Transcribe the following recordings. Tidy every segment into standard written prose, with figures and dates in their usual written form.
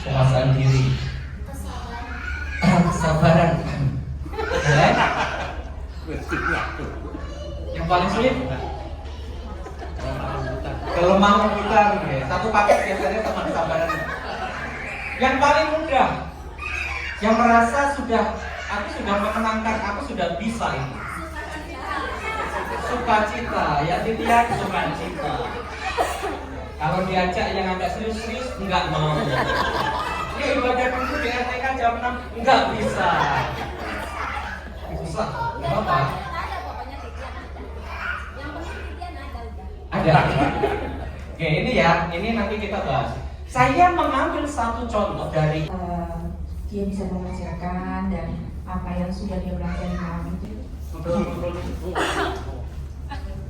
penguasaan diri, kesabaran. Yang paling sulit kelemahan kita, ya. Satu paket biasanya sama kesabaran. Yang paling mudah, yang merasa aku sudah memenangkan, aku sudah bisa ini. Sukacita, ya Titian sukacita. Kalau diajak yang agak serius-serius, enggak mau. Ya ibadah dulu di RTK jam 6, enggak bisa. Susah, enggak apa. Ada. Oke, ini ya, ini nanti kita bahas. Saya mengambil satu contoh dari dia bisa mengajarkan dan apa yang sudah dia pelajari malam itu.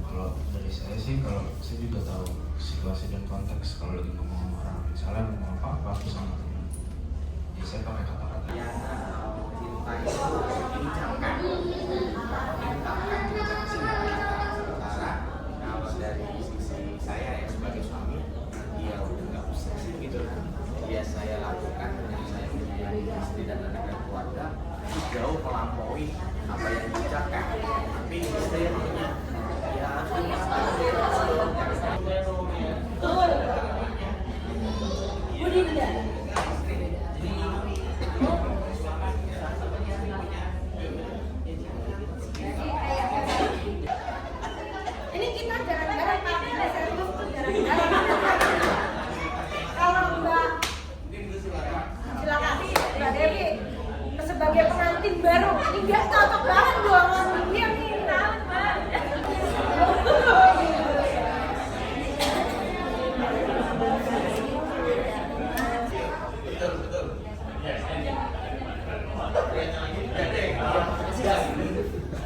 Kalau dari saya sih, kalau saya juga tahu situasi dan konteks. Kalau lagi ngomong sama orang, misalnya ngomong apa sama teman, ya saya pakai kata-kata yang cinta itu diucapkan, sementara kalau dari sisi saya ya sebagai suami, ya udah nggak usah sih gitu. Ya saya lakukan dengan saya punya istri dan anak dan keluarga jauh melampaui apa yang diucapkan. Tapi saya punya ya ini kita jarang-jarang tapi serius tuh jarang-jarang. Kalau Mbak silakan Mbak Dewi sebagai pengantin baru ini nggak cocok banget dong sama dia nih kenalin Mbak.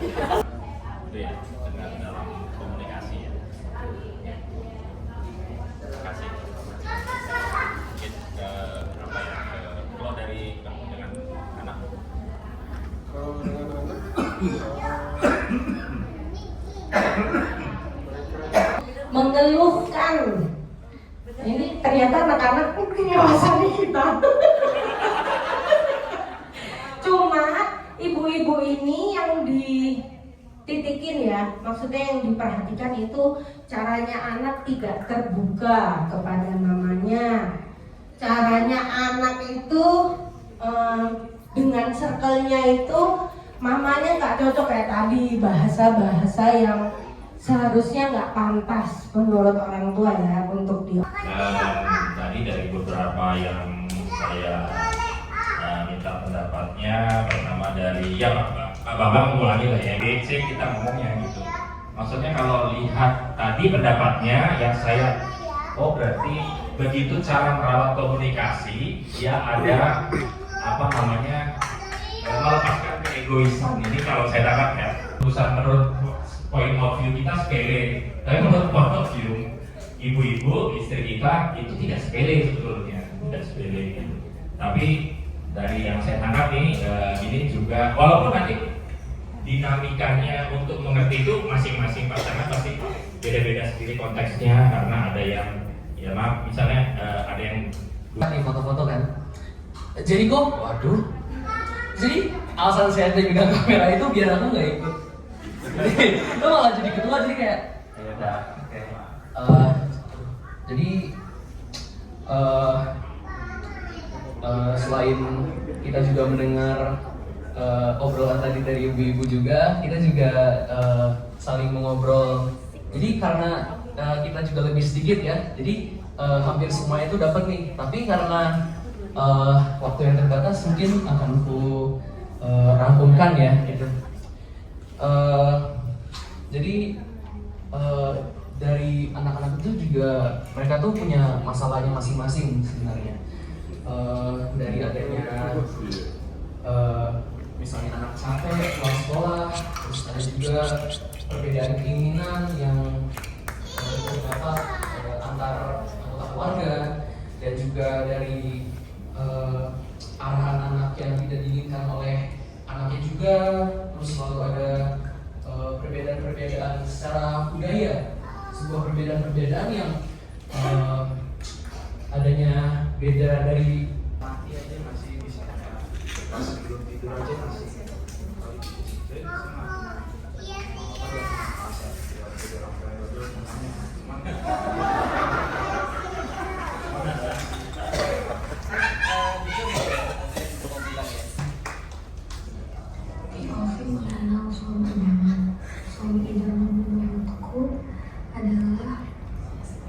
Itu ya, dengan dalam komunikasi ya. Kasih. Mungkin ke apa ya? Kalau dari kamu dengan anak. Kalau dengan anak, Mengeluhkan. Ini ternyata anak-anak ngerasani kita. Cuma ibu-ibu ini yang dititikin ya, maksudnya yang diperhatikan itu caranya anak tidak terbuka kepada mamanya. Caranya anak itu dengan circle-nya itu mamanya nggak cocok kayak tadi, bahasa-bahasa yang seharusnya nggak pantas menurut orang tua ya untuk dia. Dan tadi dari beberapa yang saya minta pendapatnya, pertama dari ya Pak Bambang mengulangi lah ya, DC kita ngomongnya gitu. Maksudnya kalau lihat tadi pendapatnya yang saya, oh berarti begitu cara merawat komunikasi ya ada apa namanya melepaskan keegoisan. Ini kalau saya tangkap ya, urusan menurut point of view kita sepele, tapi menurut point of view ibu-ibu istri kita itu tidak sepele sebetulnya, tidak sepele gitu. Tapi dari yang saya tangkap nih ini juga walaupun nanti dinamikanya untuk mengerti itu masing-masing pasangan pasti beda-beda sendiri konteksnya, karena ada yang ya maaf misalnya ada yang nih foto-foto kan. Jadi kok, waduh. Jadi alasan saya pegang kamera itu biar aku nggak ikut. Itu malah jadi ketua, jadi kayak ya udah oke. Jadi selain kita juga mendengar obrolan tadi dari ibu-ibu juga, kita juga saling mengobrol. Jadi karena kita juga lebih sedikit ya, jadi hampir semua itu dapat nih. Tapi karena waktu yang terbatas, mungkin akan aku rangkumkan ya gitu. Jadi dari anak-anak itu juga mereka tuh punya masalahnya masing-masing sebenarnya. Dari adanya misalnya anak capek pulang sekolah, terus ada juga perbedaan keinginan yang terdapat antar anggota keluarga, dan juga dari arahan anak yang tidak diinginkan oleh anaknya juga. Terus selalu ada perbedaan-perbedaan secara budaya, sebuah perbedaan-perbedaan yang adanya beda dari mati aja masih bisa kayak pas sebelum tidur aja masih kalau itu sih jadi saya nggak apa lah masa jadi orang tua yang dulu makanya cuman Taufik mengenal suami idaman. Suami idaman menurutku adalah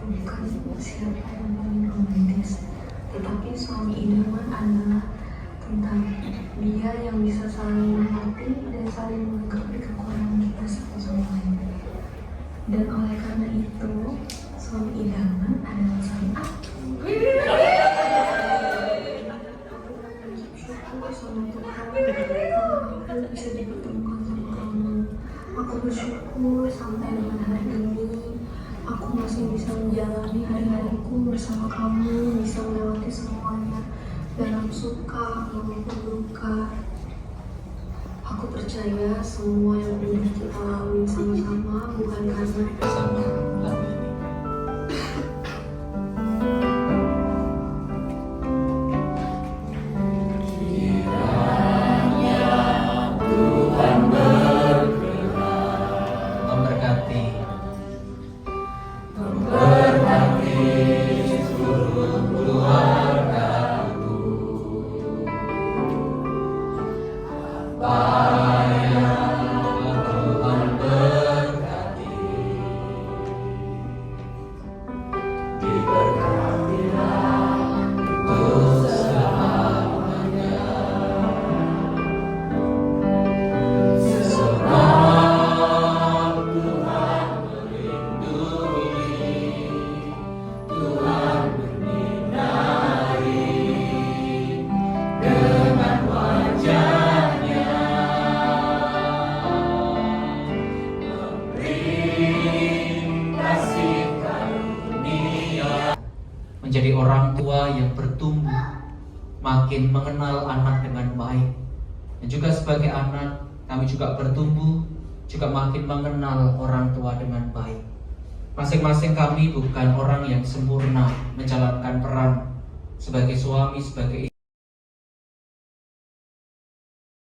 bukan siapa yang paling romantis, tetapi suami idaman adalah tentang dia yang bisa saling mengerti dan saling melengkapi kekurangan kita satu sama lain. Dan oleh karena itu, suami idaman adalah suami aku. Aku sama Tuhan karena aku bisa dipertemukan sama kamu. Aku bersyukur sampai dengan hari ini aku masih bisa menjalani hari-hariku bersama kamu, bisa melewati semuanya dalam suka maupun duka. Aku percaya semua yang udah kita lalui sama-sama bukan karena Bersama lagu ini. Memberkati. Menjadi orang tua yang bertumbuh, makin mengenal anak dengan baik. Dan juga sebagai anak, kami juga bertumbuh, juga makin mengenal orang tua dengan baik. Masing-masing kami bukan orang yang sempurna menjalankan peran sebagai suami, sebagai